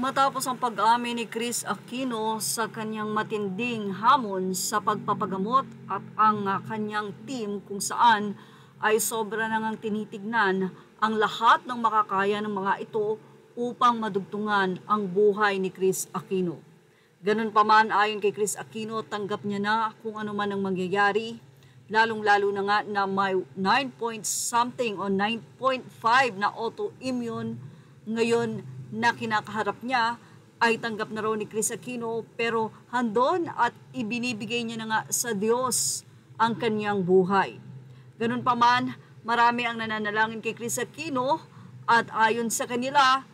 Matapos ang pag-amin ni Chris Aquino sa kanyang matinding hamon sa pagpapagamot at ang kanyang team kung saan ay sobra na ngang tinitignan ang lahat ng makakaya ng mga ito upang madugtungan ang buhay ni Chris Aquino. Ganun pa man, ayon kay Chris Aquino, tanggap niya na kung ano man ang mangyayari, lalong-lalo na nga na may 9 point something o 9.5 na autoimmune ngayon na kinakaharap niya. Ay tanggap na raw ni Chris Aquino, pero handon at ibinibigay niya na nga sa Diyos ang kanyang buhay. Ganun pa man, marami ang nananalangin kay Chris Aquino at ayon sa kanila,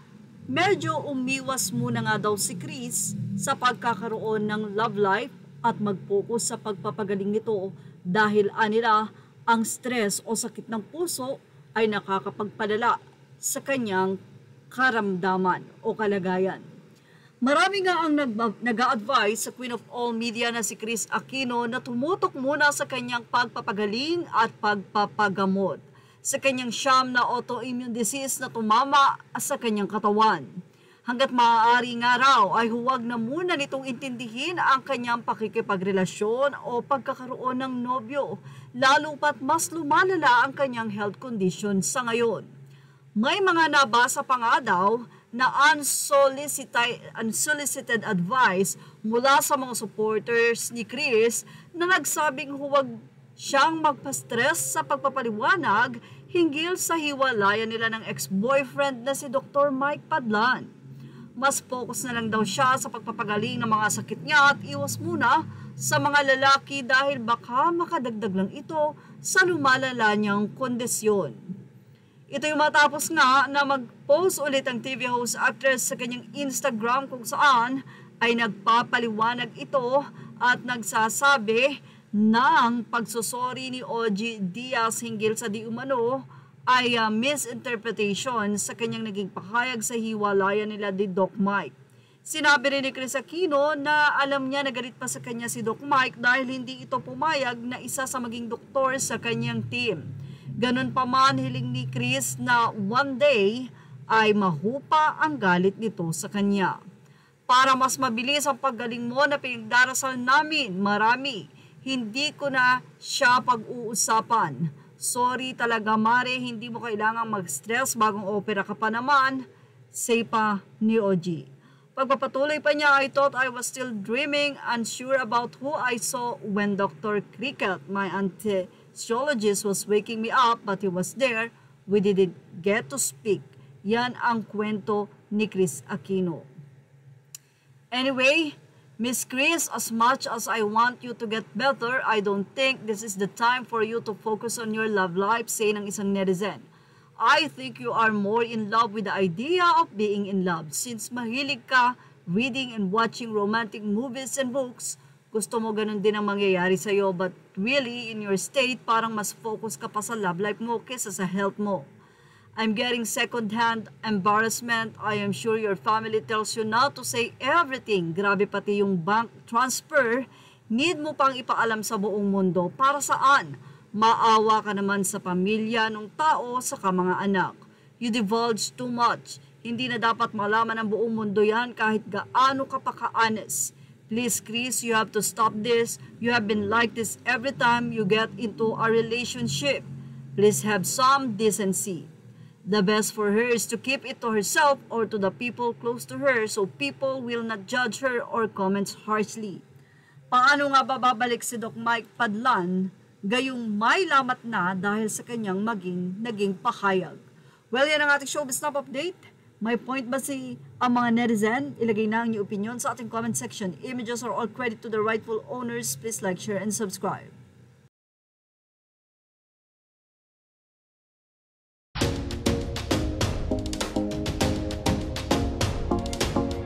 medyo umiwas muna nga daw si Chris sa pagkakaroon ng love life at mag-focus sa pagpapagaling nito dahil anila ang stress o sakit ng puso ay nakakapagpadala sa kanyang karamdaman o kalagayan. Marami nga ang nag-a-advise sa Queen of All Media na si Chris Aquino na tumutok muna sa kanyang pagpapagaling at pagpapagamot sa kanyang siyam na autoimmune disease na tumama sa kanyang katawan. Hanggat maaari nga raw ay huwag na muna nitong intindihin ang kanyang pakikipagrelasyon o pagkakaroon ng nobyo, lalo pat mas lumalala ang kanyang health condition sa ngayon. May mga nabasa pa nga daw na unsolicited advice mula sa mga supporters ni Chris na nagsabing huwag siyang magpa-stress sa pagpapaliwanag hinggil sa hiwalayan nila ng ex-boyfriend na si Dr. Mike Padlan. Mas focus na lang daw siya sa pagpapagaling ng mga sakit niya at iwas muna sa mga lalaki dahil baka makadagdag lang ito sa lumalala niyang kondisyon. Ito yung matapos nga na mag-post ulit ang TV host actress sa kanyang Instagram kung saan ay nagpapaliwanag ito at nagsasabi ng pagsusori ni OG Diaz hinggil sa di umano ay misinterpretation sa kanyang naging pahayag sa hiwalayan nila ni Doc Mike. Sinabi rin ni Chris Aquino na alam niya na galit pa sa kanya si Doc Mike dahil hindi ito pumayag na isa sa maging doktor sa kanyang team. Ganun pa man, hiling ni Chris na one day ay mahupa ang galit nito sa kanya. Para mas mabilis ang paggaling mo na pinagdarasal namin, marami. Hindi ko na siya pag-uusapan. Sorry talaga Mare, hindi mo kailangang mag-stress, bagong opera ka pa naman. Say pa ni OG. Pagpapatuloy pa niya, I thought I was still dreaming, unsure about who I saw when Dr. Cricket, my anesthesiologist, was waking me up, but he was there. We didn't get to speak. Yan ang kwento ni Chris Aquino. Anyway, Miss Chris, as much as I want you to get better, I don't think this is the time for you to focus on your love life, say ng isang netizen. I think you are more in love with the idea of being in love. Since mahilig ka reading and watching romantic movies and books, gusto mo ganun din ang mangyayari sa'yo, but really, in your state, parang mas focus ka pa sa love life mo kesa sa health mo. I'm getting second-hand embarrassment. I am sure your family tells you not to say everything. Grabe pati yung bank transfer. Need mo pang ipaalam sa buong mundo. Para saan? Maawa ka naman sa pamilya ng tao sa mga anak. You divulge too much. Hindi na dapat malaman ng buong mundo yan kahit gaano ka pa ka-honest. Please, Chris, you have to stop this. You have been like this every time you get into a relationship. Please have some decency. The best for her is to keep it to herself or to the people close to her so people will not judge her or comment harshly. Paano nga babalik si Doc Mike Padlan gayong may lamat na dahil sa kanyang naging pahayag? Well, yan ang ating showbiz snap update. May point ba ang mga netizen? Ilagay na ang inyong opinion sa ating comment section. Images are all credit to the rightful owners. Please like, share, and subscribe.